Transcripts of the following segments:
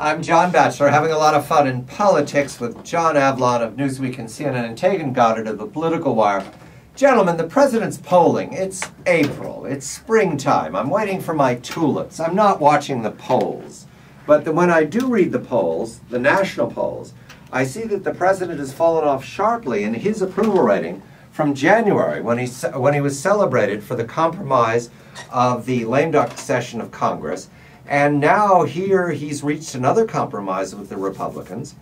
I'm John Batchelor, having a lot of fun in politics with John Avlon of Newsweek and CNN and Taegan Goddard of the Political Wire. Gentlemen, the president's polling. It's April. It's springtime. I'm waiting for my tulips. I'm not watching the polls. But when I do read the polls, the national polls, I see that the president has fallen off sharply in his approval rating from January when he was celebrated for the compromise of the lame duck session of Congress. And now here he's reached another compromise with the Republicans,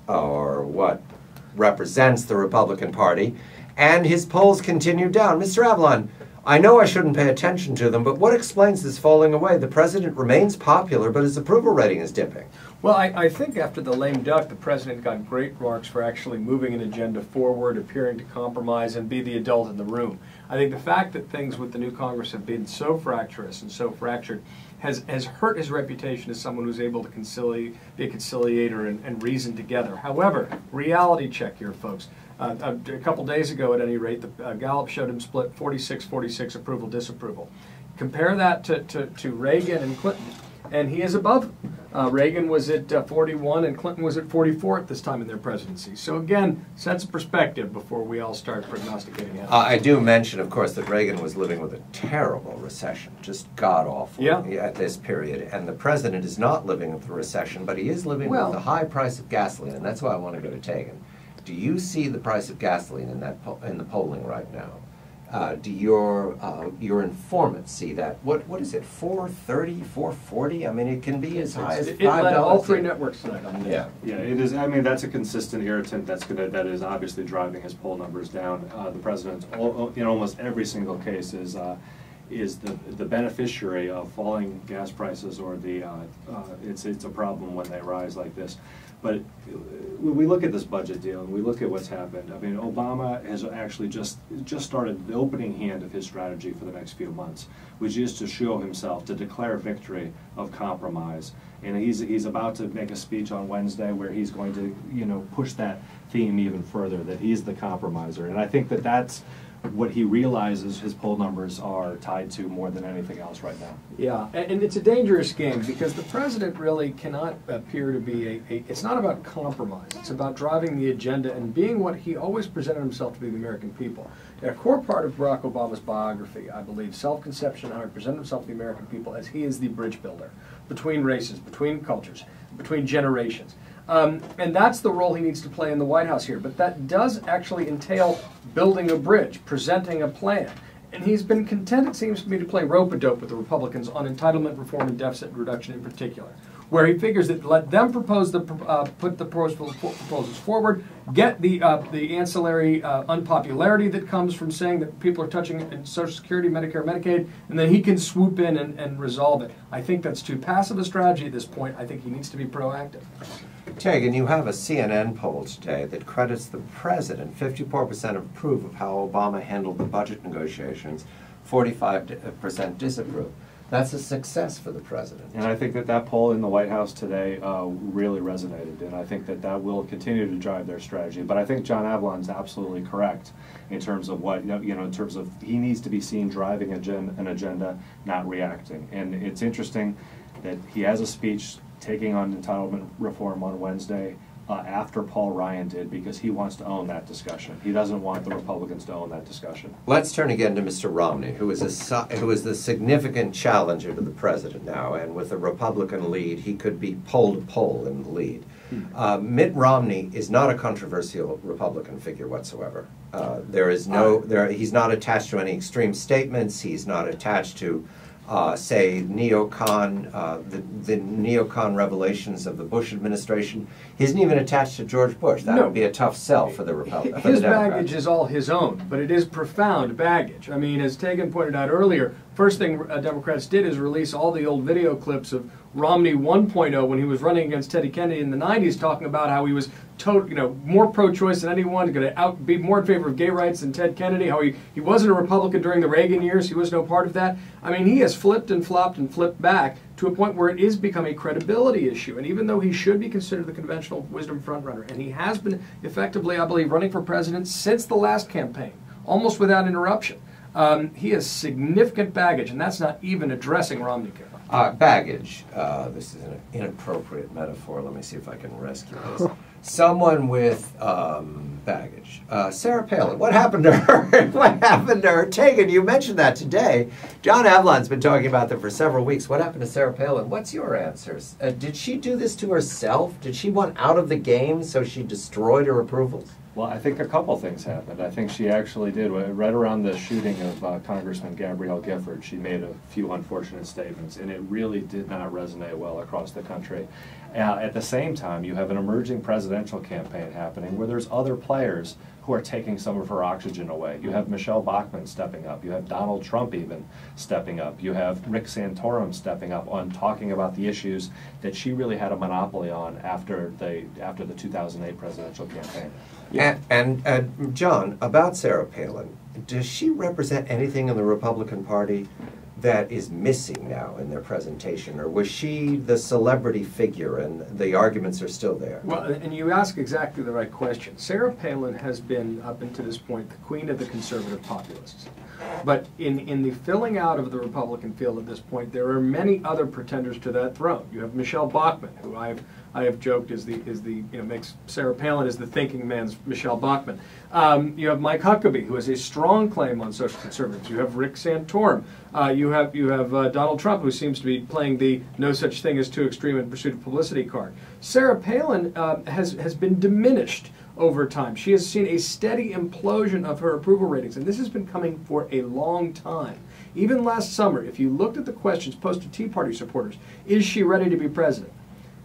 or what represents the Republican Party, and his polls continue down. Mr. Avlon, I know I shouldn't pay attention to them, but what explains this falling away? The president remains popular, but his approval rating is dipping. Well, I think after the lame duck, the president got great marks for actually moving an agenda forward, appearing to compromise, and be the adult in the room. I think the fact that things with the new Congress have been so fractious and so fractured has hurt his reputation as someone who's able to be a conciliator and reason together. However, reality check here, folks. A couple days ago, at any rate, the Gallup showed him split 46-46 approval, disapproval. Compare that to Reagan and Clinton, and he is above. Reagan was at 41 and Clinton was at 44 at this time in their presidency. So again, sense of perspective before we all start prognosticating it. I do mention, of course, that Reagan was living with a terrible recession, just god-awful at this period. And the president is not living with a recession, but he is living with the high price of gasoline, and that's why I want to go to Taegan. Do you see the price of gasoline in the polling right now? Do your informants see that? What is it? $4.30, $4.40? I mean, it can be as high as $5. It led all three networks tonight. Yeah, it is. I mean, that's a consistent irritant. That is obviously driving his poll numbers down. The president, in almost every single case, is the beneficiary of falling gas prices, or it's a problem when they rise like this. But when we look at this budget deal and we look at what's happened, I mean, Obama has actually just started the opening hand of his strategy for the next few months, which is to show himself, to declare victory of compromise. And he's about to make a speech on Wednesday where he's going to, push that theme even further, that he's the compromiser. And I think that that's what he realizes his poll numbers are tied to more than anything else right now. Yeah, and it's a dangerous game because the president really cannot appear to be it's not about compromise. It's about driving the agenda and being what he always presented himself to be the American people. A core part of Barack Obama's biography, I believe, self-conception, how he presented himself to the American people as he is the bridge builder between races, between cultures, between generations. And that's the role he needs to play in the White House here. But that does actually entail building a bridge, presenting a plan. And he's been content, it seems to me, to play rope-a-dope with the Republicans on entitlement reform and deficit reduction in particular, where he figures that let them propose put the proposals forward, get the ancillary unpopularity that comes from saying that people are touching Social Security, Medicare, Medicaid, and then he can swoop in and resolve it. I think that's too passive a strategy at this point. I think he needs to be proactive. Taegan, you have a CNN poll today that credits the president 54% approve of how Obama handled the budget negotiations, 45% disapprove. That's a success for the president. And I think that poll in the White House today really resonated, and I think that will continue to drive their strategy. But I think John Avlon's absolutely correct in terms of in terms of he needs to be seen driving an agenda, not reacting. And it's interesting that he has a speech taking on entitlement reform on Wednesday after Paul Ryan did, because he wants to own that discussion. He doesn't want the Republicans to own that discussion. Let's turn again to Mr. Romney, who is the significant challenger to the president now, and with a Republican lead, he could be pole to pole in the lead. Mitt Romney is not a controversial Republican figure whatsoever. He's not attached to any extreme statements. He's not attached to say neocon, the neocon revelations of the Bush administration. He isn't even attached to George Bush. That would be a tough sell for the Republicans. His baggage is all his own, but it is profound baggage. I mean, as Taegan pointed out earlier, first thing Democrats did is release all the old video clips of Romney 1.0 when he was running against Teddy Kennedy in the 90s, talking about how he was more pro-choice than anyone, going to be more in favor of gay rights than Ted Kennedy, how he wasn't a Republican during the Reagan years, he was no part of that. I mean, he has flipped and flopped and flipped back to a point where it is become a credibility issue. And even though he should be considered the conventional wisdom frontrunner, and he has been effectively, I believe, running for president since the last campaign, almost without interruption, He has significant baggage, and that's not even addressing Romney. Baggage. This is an inappropriate metaphor. Let me see if I can rescue this. Someone with baggage. Sarah Palin. What happened to her? What happened to her? Taegan, you mentioned that today. John Avlon's been talking about them for several weeks. What happened to Sarah Palin? What's your answers? Did she do this to herself? Did she want out of the game so she destroyed her approvals? Well, I think a couple things happened. I think she actually did. Right around the shooting of Congressman Gabrielle Gifford, she made a few unfortunate statements, and it really did not resonate well across the country. At the same time, you have an emerging presidential campaign happening where there's other players who are taking some of her oxygen away. You have Michelle Bachmann stepping up. You have Donald Trump even stepping up. You have Rick Santorum stepping up on talking about the issues that she really had a monopoly on after the 2008 presidential campaign. Yeah. And John, about Sarah Palin, does she represent anything in the Republican Party that is missing now in their presentation, or was she the celebrity figure and the arguments are still there? Well, and you ask exactly the right question. Sarah Palin has been, up until this point, the queen of the conservative populists. But in the filling out of the Republican field at this point, there are many other pretenders to that throne. You have Michelle Bachmann, who I have joked makes Sarah Palin as the thinking man's Michelle Bachmann. You have Mike Huckabee, who has a strong claim on social conservatives. You have Rick Santorum. You have Donald Trump, who seems to be playing the no such thing as too extreme in pursuit of publicity card. Sarah Palin has been diminished over time. She has seen a steady implosion of her approval ratings, and this has been coming for a long time. Even last summer, if you looked at the questions posed to Tea Party supporters, is she ready to be president?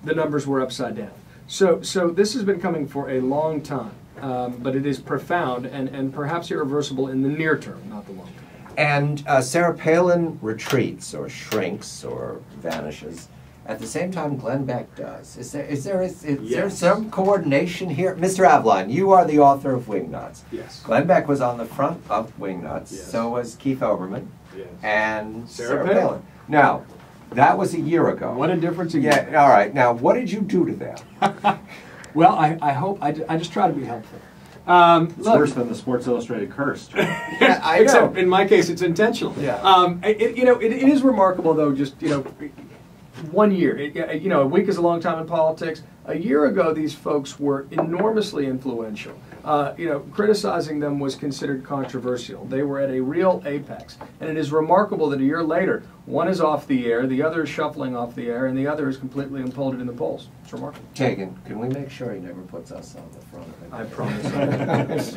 The numbers were upside down. So this has been coming for a long time, but it is profound and perhaps irreversible in the near term, not the long term. And Sarah Palin retreats or shrinks or vanishes. At the same time, Glenn Beck does. Is there some coordination here? Mr. Avlon, you are the author of Wingnuts. Yes. Glenn Beck was on the front of Wingnuts. Yes. So was Keith Oberman. Yes. And Sarah Palin. Now, that was a year ago. What a difference a year. Yeah, all right. Now, what did you do to them? Well, I just try to be helpful. It's worse than the Sports Illustrated curse. Yeah, I know. Except in my case, it's intentional. Yeah. It is remarkable, though, just, 1 year. A week is a long time in politics. A year ago, these folks were enormously influential. Criticizing them was considered controversial. They were at a real apex. And it is remarkable that a year later, one is off the air, the other is shuffling off the air, and the other is completely imploded in the polls. It's remarkable. Taegan, can we make sure he never puts us on the front of it? I promise.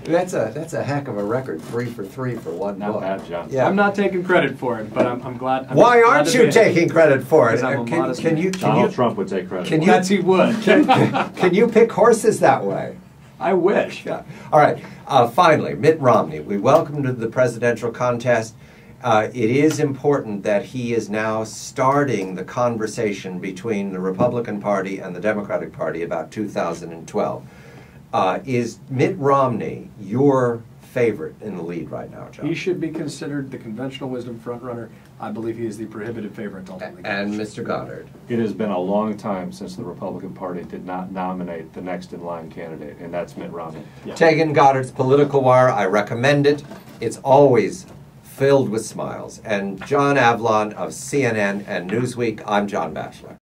That's a heck of a record, 3 for 3 for one Not book. bad, John. Yeah. I'm not taking credit for it, but I'm glad. Why aren't you taking credit for it? Because I'm a modest man. Donald Trump would take credit. Yes, he would. Can you pick horses that way? I wish. Yeah. All right. Finally, Mitt Romney. We welcome to the presidential contest. It is important that he is now starting the conversation between the Republican Party and the Democratic Party about 2012. Is Mitt Romney your favorite in the lead right now, John? He should be considered the conventional wisdom frontrunner. I believe he is the prohibitive favorite ultimately. And Mr. Goddard. It has been a long time since the Republican Party did not nominate the next in line candidate, and that's Mitt Romney. Yeah. Taegan Goddard's Political Wire. I recommend it. It's always filled with smiles. And John Avlon of CNN and Newsweek, I'm John Batchelor.